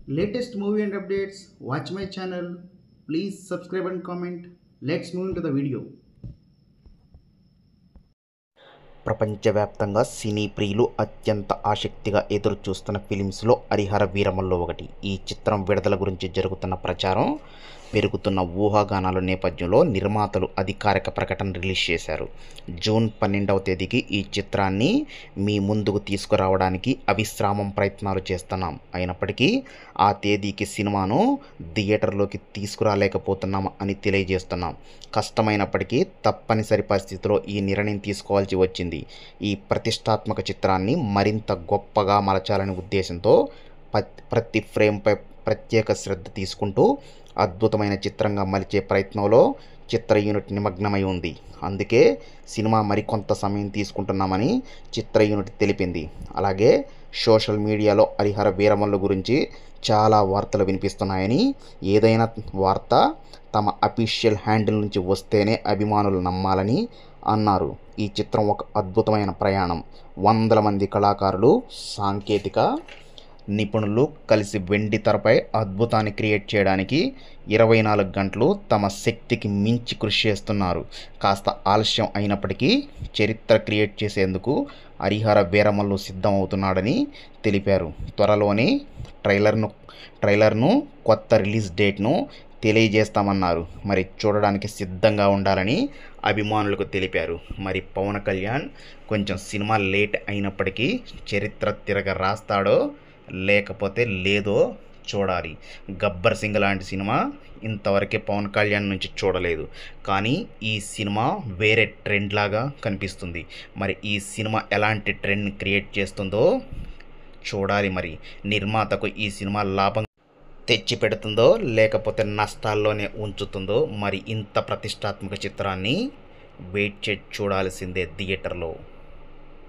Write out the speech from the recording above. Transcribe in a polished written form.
latest movie and updates, watch my channel. Please subscribe and comment. Let's move into the video. ప్రపంచవ్యాప్తంగా సినీ ప్రియులు అత్యంత ఆసక్తిగా ఎదురు చూస్తున్న ఫిలిమ్స్లో హరిహర వీరమల్లు ఒకటి. ఈ చిత్రం విడుదల గురించి జరుగుతున్న ప్రచారం, పెరుగుతున్న ఊహాగానాల నేపథ్యంలో నిర్మాతలు అధికారిక ప్రకటన రిలీజ్ చేశారు. జూన్ 12వ తేదీకి ఈ చిత్రాన్ని మీ ముందుకు తీసుకురావడానికి అవిశ్రామం ప్రయత్నాలు చేస్తున్నాం. అయినప్పటికీ ఆ తేదీకి సినిమాను థియేటర్లోకి తీసుకురాలేకపోతున్నాం అని తెలియజేస్తున్నాం. కష్టమైనప్పటికీ తప్పనిసరి పరిస్థితిలో ఈ నిర్ణయం తీసుకోవాల్సి వచ్చింది. ఈ ప్రతిష్టాత్మక చిత్రాన్ని మరింత గొప్పగా మలచాలనే ఉద్దేశంతో ప్రతి ఫ్రేమ్పై ప్రత్యేక శ్రద్ధ తీసుకుంటూ అద్భుతమైన చిత్రంగా మలిచే ప్రయత్నంలో చిత్ర యూనిట్ నిమగ్నమై ఉంది. అందుకే సినిమా మరికొంత సమయం తీసుకుంటున్నామని చిత్ర యూనిట్ తెలిపింది. అలాగే సోషల్ మీడియాలో హరిహర వీరమల్లు గురించి చాలా వార్తలు వినిపిస్తున్నాయని, ఏదైనా వార్త తమ అఫీషియల్ హ్యాండిల్ నుంచి వస్తేనే అభిమానులు నమ్మాలని అన్నారు. ఈ చిత్రం ఒక అద్భుతమైన ప్రయాణం. వందల మంది కళాకారులు, సాంకేతిక నిపుణులు కలిసి వెండి తెరపై అద్భుతాన్ని క్రియేట్ చేయడానికి 24 గంటలు తమ శక్తికి మించి కృషి చేస్తున్నారు. కాస్త ఆలస్యం అయినప్పటికీ చరిత్ర క్రియేట్ చేసేందుకు హరిహర వీరమల్లు సిద్ధమవుతున్నాడని తెలిపారు. త్వరలోనే ట్రైలర్ను కొత్త రిలీజ్ డేట్ను తెలియజేస్తామన్నారు. మరి చూడడానికి సిద్ధంగా ఉండాలని అభిమానులకు తెలిపారు. మరి పవన్ కళ్యాణ్ కొంచెం సినిమా లేట్ అయినప్పటికీ చరిత్ర తిరగ రాస్తాడో లేకపోతే లేదో చూడాలి. గబ్బర్ సింగ్ లాంటి సినిమా ఇంతవరకే పవన్ కళ్యాణ్ నుంచి చూడలేదు. కానీ ఈ సినిమా వేరే ట్రెండ్ లాగా కనిపిస్తుంది. మరి ఈ సినిమా ఎలాంటి ట్రెండ్ క్రియేట్ చేస్తుందో చూడాలి. మరి నిర్మాతకు ఈ సినిమా లాభం తెచ్చి పెడుతుందో లేకపోతే నష్టాల్లోనే ఉంచుతుందో మరి ఇంత ప్రతిష్టాత్మక చిత్రాన్ని వెయిట్ చేసి చూడాల్సిందే థియేటర్లో.